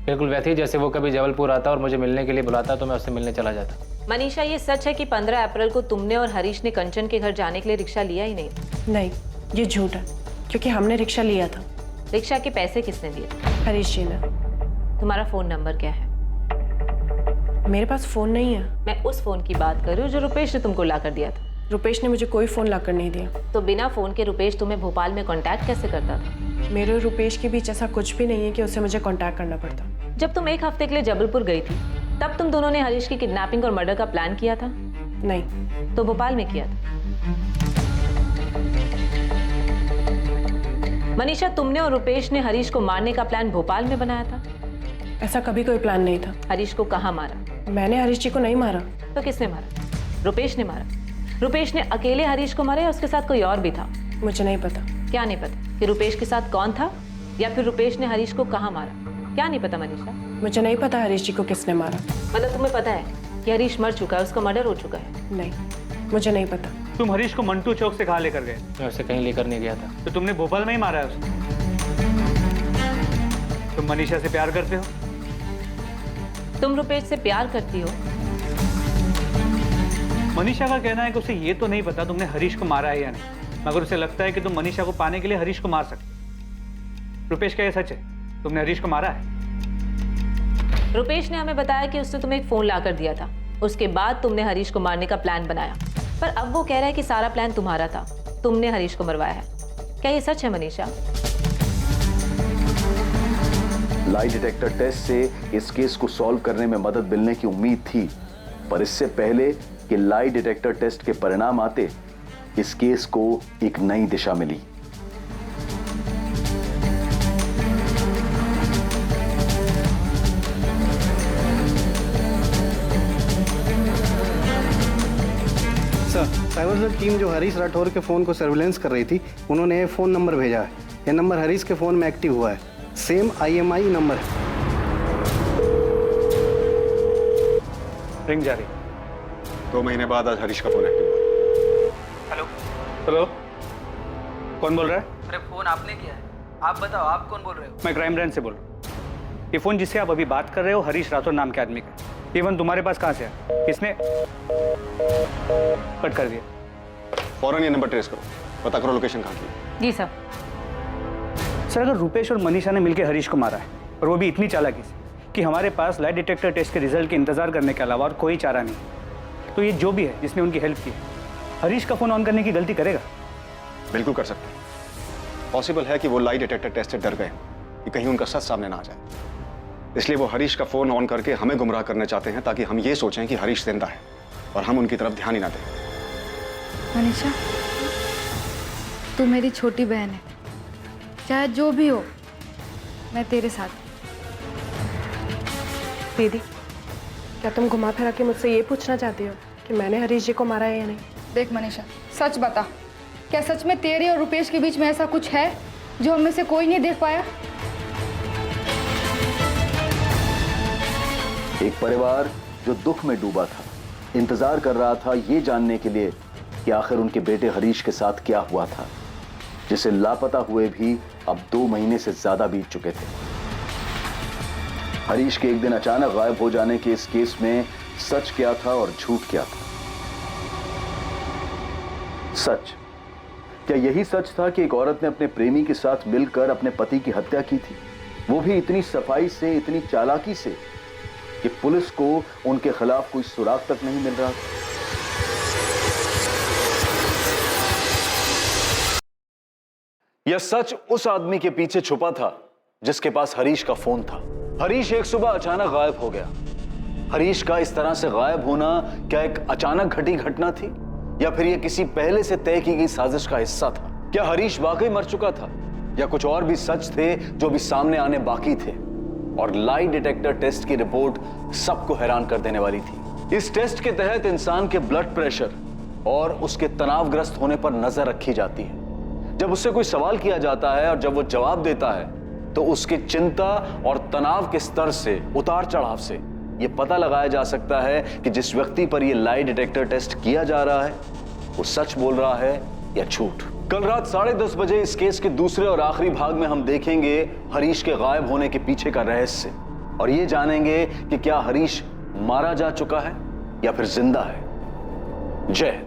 बिल्कुल वैसे ही जैसे वो कभी जबलपुर आता और मुझे मिलने के लिए बुलाता तो मैं उससे मिलने चला जाता। मनीषा, ये सच है कि 15 अप्रैल को तुमने और हरीश ने कंचन के घर जाने के लिए रिक्शा लिया ही नहीं? नहीं, ये झूठ है, क्योंकि हमने रिक्शा लिया था। रिक्शा के पैसे किसने दिए? हरीश जी ने। तुम्हारा फोन नंबर क्या है? मेरे पास फोन नहीं है। मैं उस फोन की बात कर रही हूँ जो रुपेश ने तुमको ला कर दिया था। रुपेश ने मुझे कोई फोन लाकर नहीं दिया। तो बिना फोन के रुपेश तुम्हें भोपाल में कांटेक्ट कैसे करता था? मेरे और रुपेश के बीच ऐसा कुछ भी नहीं है कि उसे मुझे कांटेक्ट करना पड़ता। जब तुम 1 हफ्ते के लिए जबलपुर गई थी, तब तुम दोनों ने हरीश की किडनैपिंग और मर्डर का प्लान किया था। नहीं। तो भोपाल में किया था। मनीषा, तुमने और रुपेश ने हरीश को मारने का प्लान भोपाल में बनाया था? ऐसा कभी कोई प्लान नहीं था। हरीश को कहाँ मारा? मैंने हरीश जी को नहीं मारा। तो किसने मारा? रुपेश ने मारा। रुपेश ने अकेले हरीश को मारा या उसके साथ कोई और भी था? मुझे नहीं पता। क्या नहीं पता कि रुपेश के साथ कौन था, या फिर रुपेश ने हरीश को कहाँ मारा? क्या नहीं पता मनीषा? मुझे नहीं पता हरीश जी को किसने मारा। मतलब तुम्हें पता है कि हरीश मर चुका है, उसका मर्डर हो चुका है? नहीं, मुझे नहीं पता। तुम हरीश को मंटू चौक से कहाँ लेकर गए? मैं उसे कहीं लेकर नहीं गया था। तो तुमने भोपाल में ही मारा है उसको? तुम मनीषा से प्यार करते हो? तुम रुपेश से प्यार करती हो? मनीषा का कहना है कि उसे ये तो नहीं पता तुमने हरीश को मारा है या नहीं, मगर उसे लगता है कि तुम मनीषा को पाने के लिए हरीश को मार सकते। रुपेश, क्या ये सच है? तुमने हरीश को मारा है? रुपेश ने हमें बताया कि उसने तुम्हें एक फोन लाकर दिया था, उसके बाद तुमने हरीश को मारने का प्लान बनाया। पर अब वो कह रहा है कि सारा प्लान तुम्हारा था, तुमने हरीश को मरवाया है। क्या ये सच है मनीषा? लाई डिटेक्टर टेस्ट से इस केस को सॉल्व करने में मदद मिलने की उम्मीद थी, पर इससे पहले कि लाई डिटेक्टर टेस्ट के परिणाम आते, इस केस को एक नई दिशा मिली। सर, साइबर सेल टीम जो हरीश राठौर के फ़ोन को सर्विलेंस कर रही थी, उन्होंने ये फ़ोन नंबर भेजा है। ये नंबर हरीश के फ़ोन में एक्टिव हुआ है, सेम IMI नंबर है। रिंग जा रही। 2 महीने बाद आज हरीश का फोन एक्टिव हुआ। हेलो हेलो, कौन बोल रहा है? अरे फोन आपने किया है, आप बताओ आप कौन बोल रहे हो? मैं क्राइम ब्रांच से बोल रहा हूँ। ये फ़ोन जिससे आप अभी बात कर रहे हो हरीश राठौर नाम के आदमी का। इवन तुम्हारे पास कहाँ से है? किसने कट कर दिया? फौरन ये नंबर ट्रेस करो, पता करो लोकेशन कहाँ की। जी सर। सर, अगर रुपेश और मनीषा ने मिलकर हरीश को मारा है, और वो भी इतनी चालाकी से कि हमारे पास लाई डिटेक्टर टेस्ट के रिजल्ट के इंतजार करने के अलावा और कोई चारा नहीं, तो ये जो भी है जिसने उनकी हेल्प की, हरीश का फोन ऑन करने की गलती करेगा? बिल्कुल कर सकते हैं। पॉसिबल है कि वो लाई डिटेक्टर टेस्ट से डर गए कि कहीं उनका सच सामने ना आ जाए, इसलिए वो हरीश का फोन ऑन करके हमें गुमराह करना चाहते हैं, ताकि हम ये सोचें कि हरीश जिंदा है और हम उनकी तरफ ध्यान ही ना दें। मनीषा, तू मेरी छोटी बहन है, चाहे जो भी हो मैं तेरे साथ। दीदी, क्या तुम घुमा फिरा के मुझसे ये पूछना चाहती हो कि मैंने हरीश जी को मारा है या नहीं? देख मनीषा, सच बता, क्या सच में तेरे और रुपेश के बीच में ऐसा कुछ है जो हम में से कोई नहीं देख पाया? एक परिवार जो दुख में डूबा था, इंतजार कर रहा था ये जानने के लिए कि आखिर उनके बेटे हरीश के साथ क्या हुआ था, जिसे लापता हुए भी अब 2 महीने से ज्यादा बीत चुके थे। हरीश के एक दिन अचानक गायब हो जाने के इस केस में सच क्या था और झूठ क्या था? सच, क्या यही सच था कि एक औरत ने अपने प्रेमी के साथ मिलकर अपने पति की हत्या की थी, वो भी इतनी सफाई से, इतनी चालाकी से कि पुलिस को उनके खिलाफ कोई सुराग तक नहीं मिल रहा था? यह सच उस आदमी के पीछे छुपा था जिसके पास हरीश का फोन था। हरीश एक सुबह अचानक गायब हो गया। हरीश का इस तरह से गायब होना क्या एक अचानक घटी घटना थी, या फिर यह किसी पहले से तय की गई साजिश का हिस्सा था? क्या हरीश वाकई मर चुका था, या कुछ और भी सच थे जो भी सामने आने बाकी थे? और लाई डिटेक्टर टेस्ट की रिपोर्ट सबको हैरान कर देने वाली थी। इस टेस्ट के तहत इंसान के ब्लड प्रेशर और उसके तनावग्रस्त होने पर नजर रखी जाती है। जब उससे कोई सवाल किया जाता है और जब वो जवाब देता है तो उसके चिंता और तनाव के स्तर से, उतार चढ़ाव से यह पता लगाया जा सकता है कि जिस व्यक्ति पर यह लाई डिटेक्टर टेस्ट किया जा रहा है वो सच बोल रहा है या झूठ। कल रात 10:30 बजे इस केस के दूसरे और आखिरी भाग में हम देखेंगे हरीश के गायब होने के पीछे का रहस्य, और ये जानेंगे कि क्या हरीश मारा जा चुका है या फिर जिंदा है। जय हिंद।